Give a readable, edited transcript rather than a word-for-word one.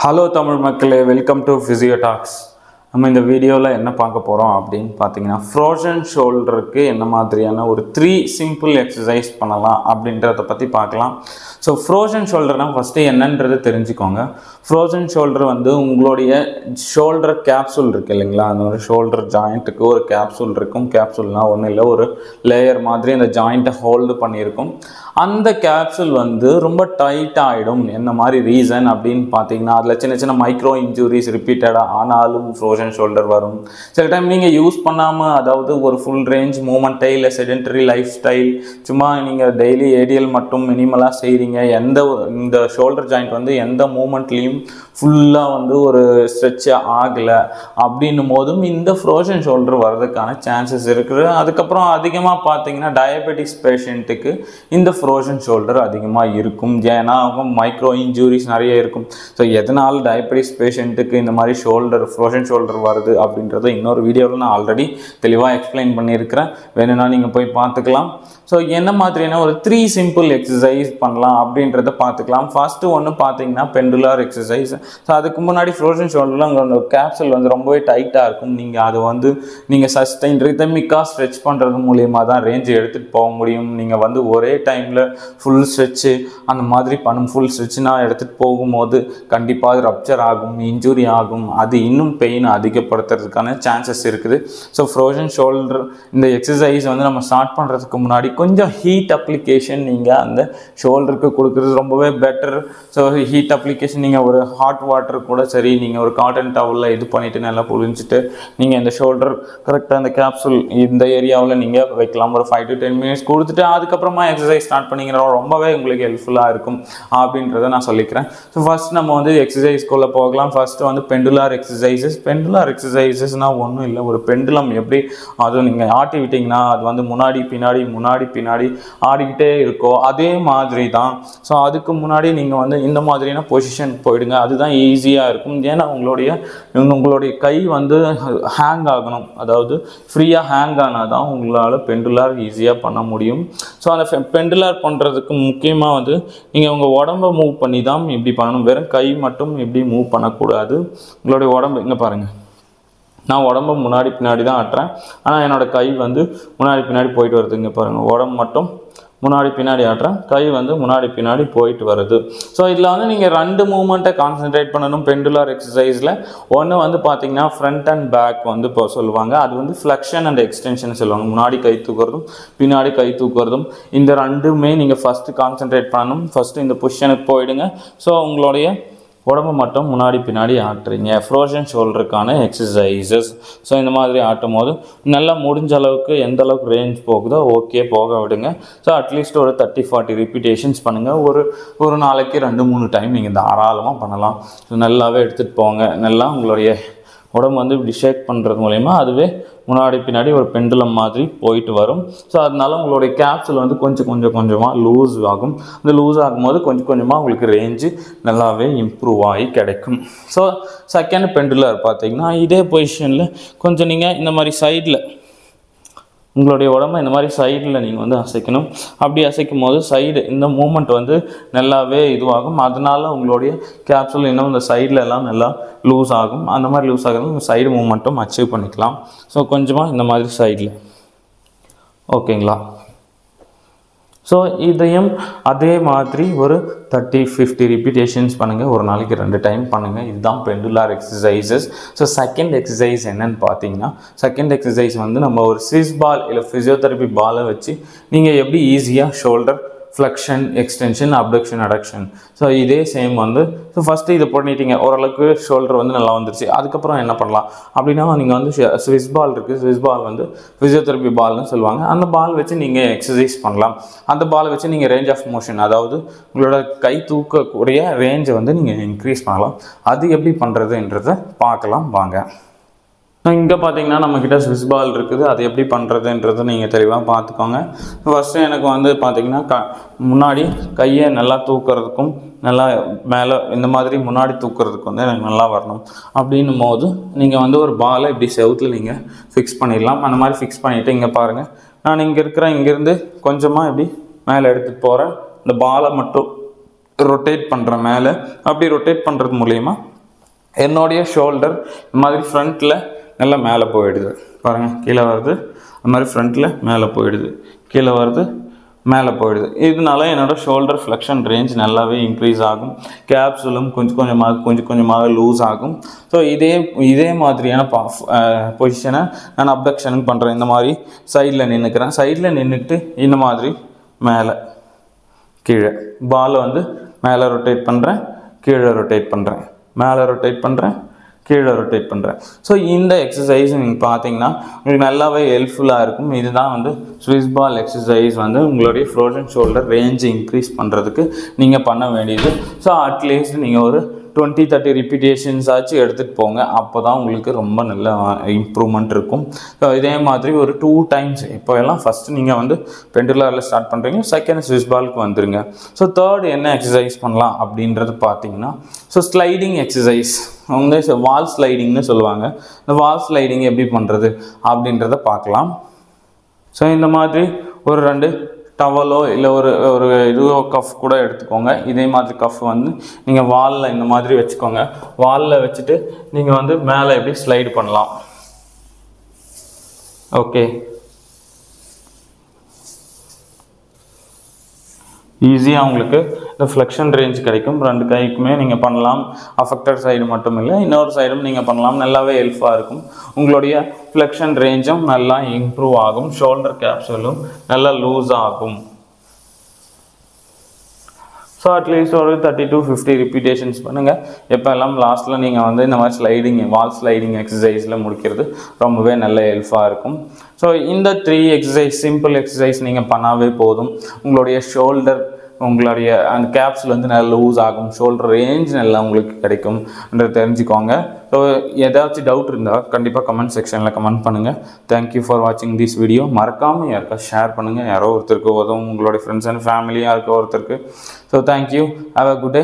Hello Tamil மக்களே, welcome to Physio Talks. நம்ம இந்த வீடியோவில் என்ன பார்க்க போகிறோம் அப்படின்னு பார்த்தீங்கன்னா, ஃப்ரோசன் ஷோல்டருக்கு என்ன மாதிரியான ஒரு 3 சிம்பிள் எக்ஸசைஸ் பண்ணலாம் அப்படின்றத பற்றி பார்க்கலாம். ஸோ ஃப்ரோசன் ஷோல்டர்னால் ஃபஸ்ட்டு என்னன்றது தெரிஞ்சுக்கோங்க. ஃப்ரோசன் ஷோல்டர் வந்து உங்களுடைய ஷோல்டர் கேப்சூல் இருக்குது இல்லைங்களா, அந்த ஒரு ஷோல்டர் ஜாயிண்ட்டுக்கு ஒரு கேப்சூல் இருக்கும். கேப்சூல்னால் ஒன்றும் இல்லை, ஒரு லேயர் மாதிரி அந்த ஜாயிண்ட்டை ஹோல்டு பண்ணியிருக்கும். அந்த கேப்சூல் வந்து ரொம்ப டைட் ஆகிடும். என்ன மாதிரி ரீசன் அப்படின்னு பார்த்தீங்கன்னா, அதில் சின்ன சின்ன மைக்ரோ இன்ஜுரிஸ் ரிப்பீட்டடாக ஆனாலும் ஃப்ரோசன் ஷோல்டர் வரும். சில டைம் நீங்கள் யூஸ் பண்ணாமல், அதாவது ஒரு ஃபுல் ரேஞ்ச் மூமெண்ட்டே இல்லை, செடென்டரி லைஃப் ஸ்டைல், சும்மா நீங்கள் டெய்லி ஏடிஎல் மட்டும் மினிமலாக செய்கிறீங்க, இந்த ஷோல்டர் ஜாயிண்ட் வந்து எந்த மூமெண்ட்லேயும் ஃபுல்லாக வந்து ஒரு ஸ்ட்ரெச் ஆகலை அப்படின்னும் போதும் இந்த ஃப்ரோசன் ஷோல்டர் வர்றதுக்கான சான்சஸ் இருக்குது. அதுக்கப்புறம் அதிகமாக பார்த்தீங்கன்னா டயபெட்டிக்ஸ் பேஷண்ட்டுக்கு இந்த ஃப்ரோசன் ஷோல்டர் அதிகமாக இருக்கும். ஏன்னா மைக்ரோ இன்ஜூரிஸ் நிறைய இருக்கும். ஸோ எதனால் டயபெட்டிக்ஸ் பேஷண்ட்டுக்கு இந்த மாதிரி ஃப்ரோசன் ஷோல்டர் வருது அப்படின்றத இன்னொரு வீடியோவில் நான் ஆல்ரெடி தெளிவாக எக்ஸ்பிளைன் பண்ணியிருக்கிறேன். வேணும்னா நீங்கள் போய் பார்த்துக்கலாம். ஸோ என்ன மாதிரியான ஒரு 3 சிம்பிள் எக்ஸசைஸ் பண்ணலாம் அப்படின்றத பார்த்துக்கலாம். ஃபர்ஸ்ட்டு ஒன்று பார்த்தீங்கன்னா பெண்டுலார் எக்ஸசைஸ். ஸோ அதுக்கு முன்னாடி ஃப்ரோசன் ஷோல்டரில் உங்களோட கேப்சூல் வந்து ரொம்பவே டைட்டாக இருக்கும். நீங்கள் அதை வந்து நீங்கள் சஸ்டைன் ரிதமிக்காக ஸ்ட்ரெச் பண்ணுறது மூலியமாக தான் ரேஞ்சு எடுத்துகிட்டு போக முடியும். நீங்கள் வந்து ஒரே டைமில் ஃபுல் ஸ்ட்ரெச்சு அந்த மாதிரி ஃபுல் ஸ்ட்ரெச்சுனா எடுத்துகிட்டு போகும்போது கண்டிப்பாக ரப்சர் ஆகும், இன்ஜுரி ஆகும். அது இன்னும் பெயின் அதிகப்படுத்துறதுக்கான சான்சஸ் இருக்குது. ஸோ ஃப்ரோசன் ஷோல்டர் இந்த எக்ஸசைஸ் வந்து நம்ம ஸ்டார்ட் பண்ணுறதுக்கு முன்னாடி கொஞ்சம் ஹீட் அப்ளிகேஷன் நீங்கள் அந்த ஷோல்டருக்கு கொடுக்குறது ரொம்பவே பெட்டர். ஸோ ஹீட் அப்ளிகேஷன் நீங்கள் ஒரு ஹாட் வாட்டர் கூட சரி, நீங்கள் ஒரு காட்டன் டவலில் இது பண்ணிவிட்டு நல்லா புழிஞ்சிட்டு நீங்கள் இந்த ஷோல்டர் கரெக்டாக அந்த கேப்சூல் இந்த ஏரியாவில் நீங்கள் வைக்கலாம். ஒரு 5 to 10 minutes கொடுத்துட்டு அதுக்கப்புறமா எக்ஸசைஸ் ஸ்டார்ட் பண்ணிங்கன்னா ரொம்பவே உங்களுக்கு ஹெல்ப்ஃபுல்லாக இருக்கும் அப்படின்றத நான் சொல்லிக்கிறேன். ஸோ ஃபஸ்ட் நம்ம வந்து எக்ஸசைஸ்க்குள்ளே போகலாம். ஃபஸ்ட்டு வந்து பெண்டுலார் எக்ஸசைசஸ். பெண்டுலார் எக்ஸசைசஸ்னால் ஒன்றும் இல்லை, ஒரு பெண்டுலம் எப்படி அதுவும் நீங்கள் ஆட்டி விட்டிங்கன்னா அது வந்து முன்னாடி பின்னாடி ஆடிக்கிட்டே இருக்கோ அதே மாதிரி தான். ஸோ அதுக்கு முன்னாடி நீங்கள் வந்து இந்த மாதிரியான பொசிஷன் போயிடுங்க. அதுதான் ஈஸியாக இருக்கும். ஏன்னா உங்களுடைய கை வந்து ஹேங் ஆகணும், அதாவது ஃப்ரீயாக ஹேங் ஆனால் தான் உங்களால் பெண்டுலார் ஈஸியாக பண்ண முடியும். ஸோ அந்த பெண்டுலார் பண்ணுறதுக்கு முக்கியமாக வந்து நீங்கள் உங்கள் உடம்பை மூவ் பண்ணி தான் இப்படி பண்ணணும். வெறும் கை மட்டும் இப்படி மூவ் பண்ணக்கூடாது. உங்களுடைய உடம்பு இங்கே பாருங்கள், நான் உடம்பு முன்னாடி பின்னாடி தான் ஆட்டுறேன், ஆனால் என்னோடய கை வந்து முன்னாடி பின்னாடி போயிட்டு வருது. இங்கே பாருங்கள், உடம்பு மட்டும் முன்னாடி பின்னாடி ஆட்டுறேன், கை வந்து முன்னாடி பின்னாடி போயிட்டு வருது. ஸோ இதில் வந்து நீங்கள் 2 மூமெண்ட்டை கான்சன்ட்ரேட் பண்ணணும் பெண்டுலார் எக்ஸசைஸில். ஒன்று வந்து பார்த்தீங்கன்னா ஃப்ரண்ட் அண்ட் பேக் வந்து இப்போ சொல்லுவாங்க, அது வந்து ஃப்ளெக்ஷன் அண்ட் எக்ஸ்டென்ஷன் சொல்லுவாங்க. முன்னாடி கை தூக்குறதும் பின்னாடி கை தூக்குறதும், இந்த 2மே நீங்கள் ஃபஸ்ட்டு கான்சன்ட்ரேட் பண்ணணும். ஃபஸ்ட்டு இந்த பொசிஷனுக்கு போயிடுங்க. ஸோ உங்களுடைய உடம்பு மட்டும் முன்னாடி பின்னாடி ஆட்டுறீங்க, ஃப்ரோசன் ஷோல்டருக்கான எக்ஸசைசஸ். ஸோ இந்த மாதிரி ஆட்டும் போது நல்லா முடிஞ்ச அளவுக்கு எந்த அளவுக்கு ரேஞ்ச் போகுதோ ஓகே போக விடுங்க. ஸோ அட்லீஸ்ட் ஒரு 30-40 ரிப்பீட்டேஷன்ஸ் பண்ணுங்கள். ஒரு நாளைக்கு 2-3 டைம் நீங்கள் தாராளமாக பண்ணலாம். ஸோ நல்லாவே எடுத்துகிட்டு போங்க. நல்லா உங்களுடைய உடம்பு வந்து இப்படி ஷேக் பண்ணுறது மூலயமா அதுவே முன்னாடி பின்னாடி ஒரு பெண்டுலம் மாதிரி போயிட்டு வரும். ஸோ அதனால உங்களுடைய கேப்சூல் வந்து கொஞ்சமாக லூஸ் ஆகும். அந்த லூஸ் ஆகும்போது கொஞ்சமாக உங்களுக்கு ரேஞ்சு நல்லாவே இம்ப்ரூவ் ஆகி கிடைக்கும். ஸோ செகண்ட் பெண்டுலர் பார்த்தீங்கன்னா இதே பொசிஷனில் கொஞ்சம் நீங்கள் இந்த மாதிரி சைடில் உங்களுடைய உடம்பை இந்த மாதிரி சைடில் நீங்கள் வந்து அசைக்கணும். அப்படி அசைக்கும் போது சைடு இந்த மூமெண்ட் வந்து நல்லாவே இதுவாகும். அதனால உங்களுடைய கேப்சூல் இன்னும் இந்த சைடில் எல்லாம் நல்லா லூஸ் ஆகும். அந்த மாதிரி லூஸ் ஆகிறது சைடு மூமெண்ட்டும் அச்சீவ் பண்ணிக்கலாம். ஸோ கொஞ்சமாக இந்த மாதிரி சைடில் ஓகேங்களா. ஸோ இதையும் அதே மாதிரி ஒரு 30-50 ரிப்பீட்டேஷன்ஸ் பண்ணுங்கள். ஒரு நாளைக்கு 2 டைம் பண்ணுங்கள். இதுதான் பெண்டுலார் எக்ஸசைசஸ். ஸோ செகண்ட் எக்ஸசைஸ் என்னன்னு பார்த்தீங்கன்னா, செகண்ட் எக்ஸசைஸ் வந்து நம்ம ஒரு ஸ்விஸ் பால் இல்லை ஃபிசியோதெரப்பி பாலை வச்சு நீங்கள் எப்படி ஈஸியாக shoulder flexion, extension, abduction, adduction. So இதே சேம் வந்து ஸோ ஃபஸ்ட்டு இதை பண்ணிட்டீங்க, ஓரளவுக்கு ஷோல்டர் வந்து நல்லா வந்துருச்சு. அதுக்கப்புறம் என்ன பண்ணலாம் அப்படின்னா, நீங்கள் வந்து ஸ்விஸ் பால் இருக்குது, ஸ்விஸ் பால் வந்து ஃபிசியோதெரப்பி பால்னு சொல்லுவாங்க. அந்த பால் வச்சு நீங்கள் எக்ஸசைஸ் பண்ணலாம். அந்த பாலை வச்சு நீங்கள் ரேஞ்ச் ஆஃப் மோஷன், அதாவது உங்களோட கை தூக்கக்கூடிய ரேஞ்சை வந்து நீங்கள் இன்க்ரீஸ் பண்ணலாம். அது எப்படி பண்ணுறதுன்றதை பார்க்கலாம் வாங்க. இங்கே பார்த்தீங்கன்னா நம்மக்கிட்ட ஸ்விஸ் பால் இருக்குது. அது எப்படி பண்ணுறதுன்றது நீங்கள் தெளிவாக பார்த்துக்கோங்க. ஃபஸ்ட்டு எனக்கு வந்து பார்த்தீங்கன்னா முன்னாடி கையை நல்லா தூக்கிறதுக்கும் நல்லா மேலே இந்த மாதிரி முன்னாடி தூக்கிறதுக்கு வந்து எனக்கு நல்லா வரணும். அப்படின்னும் போது நீங்கள் வந்து ஒரு பாலை இப்படி செவுத்தில் நீங்கள் ஃபிக்ஸ் பண்ணிடலாம். அந்த மாதிரி ஃபிக்ஸ் பண்ணிவிட்டு இங்கே பாருங்கள், நான் இங்கேருந்து கொஞ்சமாக இப்படி மேலே எடுத்துகிட்டு போகிறேன். இந்த பாலை மட்டும் ரொட்டேட் பண்ணுறேன் மேலே. அப்படி ரொட்டேட் பண்ணுறது மூலயமா என்னுடைய ஷோல்டர் இந்த மாதிரி ஃப்ரண்ட்டில் நல்லா மேலே போயிடுது. பாருங்கள், கீழே வருது, அது மாதிரி ஃப்ரண்ட்டில் மேலே போயிடுது, கீழே வருது, மேலே போயிடுது. இதனால என்னோடய ஷோல்டர் ஃப்ளெக்ஷன் ரேஞ்ச் நல்லாவே இன்க்ரீஸ் ஆகும். கேப்சூலும் கொஞ்சம் கொஞ்சமாக லூஸ் ஆகும். ஸோ இதே மாதிரியான பொசிஷனை நான் அப்டக்ஷனுக்கு பண்ணுறேன். இந்த மாதிரி சைடில் நின்றுக்கிறேன். சைடில் நின்றுட்டு இந்த மாதிரி மேலே கீழே பாலை வந்து மேலே ரொட்டேட் பண்ணுறேன், கீழே ரொட்டேட் பண்ணுறேன், மேலே ரொட்டேட் பண்ணுறேன், கீழே ரொட்டேட் பண்ணுறேன். ஸோ இந்த எக்ஸசைஸ் நீங்கள் பார்த்தீங்கன்னா உங்களுக்கு நல்லாவே ஹெல்ப்ஃபுல்லாக இருக்கும். இதுதான் வந்து ஸ்விஸ் பால் எக்ஸசைஸ் வந்து உங்களுடைய ஃப்ரோசன் ஷோல்டர் ரேஞ்சு இன்க்ரீஸ் பண்ணுறதுக்கு நீங்கள் பண்ண வேண்டியது. ஸோ அட்லீஸ்ட் நீங்கள் ஒரு 20-30 ரிப்பீட்டேஷன்ஸ் ஆச்சு எடுத்துகிட்டு போங்க. அப்போ தான் உங்களுக்கு ரொம்ப நல்ல இம்ப்ரூவ்மெண்ட் இருக்கும். ஸோ இதே மாதிரி ஒரு 2 டைம்ஸ் இப்போ எல்லாம் ஃபஸ்ட்டு நீங்கள் வந்து பெண்டுலாரில் ஸ்டார்ட் பண்ணுறீங்க, செகண்ட் ஸ்விஸ் பாலுக்கு வந்துடுங்க. ஸோ தேர்ட் என்ன எக்ஸசைஸ் பண்ணலாம் அப்படின்றது பார்த்தீங்கன்னா, ஸோ ஸ்லைடிங் எக்ஸசைஸ் வந்து வால் ஸ்லைடிங்னு சொல்லுவாங்க. இந்த வால் ஸ்லைடிங் எப்படி பண்ணுறது அப்படின்றத பார்க்கலாம். ஸோ இந்த மாதிரி ஒரு 2 டவலோ இல்லை ஒரு இதுவோ கஃப் கூட எடுத்துக்கோங்க. இதே மாதிரி கஃப் வந்து நீங்கள் வாலில் இந்த மாதிரி வச்சுக்கோங்க. வாலில் வச்சுட்டு நீங்கள் வந்து மேலே எப்படி ஸ்லைடு பண்ணலாம். ஓகே, ஈஸியாக உங்களுக்கு இந்த ஃப்ளெக்ஷன் ரேஞ்ச் கிடைக்கும். 2 கைக்குமே நீங்கள் பண்ணலாம். அஃபெக்டட் சைடு மட்டும் இல்லை, இன்னொரு சைடும் நீங்கள் பண்ணலாம். நல்லாவே ஹெல்ப்ஃபாக இருக்கும். உங்களுடைய ஃப்ளெக்ஷன் ரேஞ்சும் நல்லா இம்ப்ரூவ் ஆகும். ஷோல்டர் கேப்சூலும் நல்லா லூஸ் ஆகும். ஸோ அட்லீஸ்ட் ஒரு 30 to 50 ரிப்பீட்டேஷன்ஸ் பண்ணுங்கள். எப்போ எல்லாம் லாஸ்ட்டில் நீங்கள் வந்து இந்த மாதிரி வால் ஸ்லைடிங் எக்ஸசைஸில் முடிக்கிறது ரொம்பவே நல்ல ஹெல்ப்ஃபாக இருக்கும். ஸோ இந்த 3 எக்ஸசைஸ், சிம்பிள் எக்ஸசைஸ் நீங்கள் பண்ணாவே போதும். உங்களுடைய ஷோல்டர், உங்களுடைய அந்த கேப்ஸில் வந்து நல்லா லூஸ் ஆகும். ஷோல்டர் ரேஞ்ச் நல்லா உங்களுக்கு கிடைக்கும்ன்றது தெரிஞ்சுக்கோங்க. ஸோ ஏதாச்சும் டவுட் இருந்தால் கண்டிப்பாக கமெண்ட் செக்ஷனில் கமெண்ட் பண்ணுங்கள். தேங்க்யூ ஃபார் வாட்சிங் திஸ் வீடியோ. மறக்காமல் யாருக்கா ஷேர் பண்ணுங்கள். யாரோ ஒருத்தருக்கு உதவும், உங்களுடைய ஃப்ரெண்ட்ஸ் அண்ட் ஃபேமிலியாக இருக்க ஒருத்தருக்கு. So thank you, have a good day.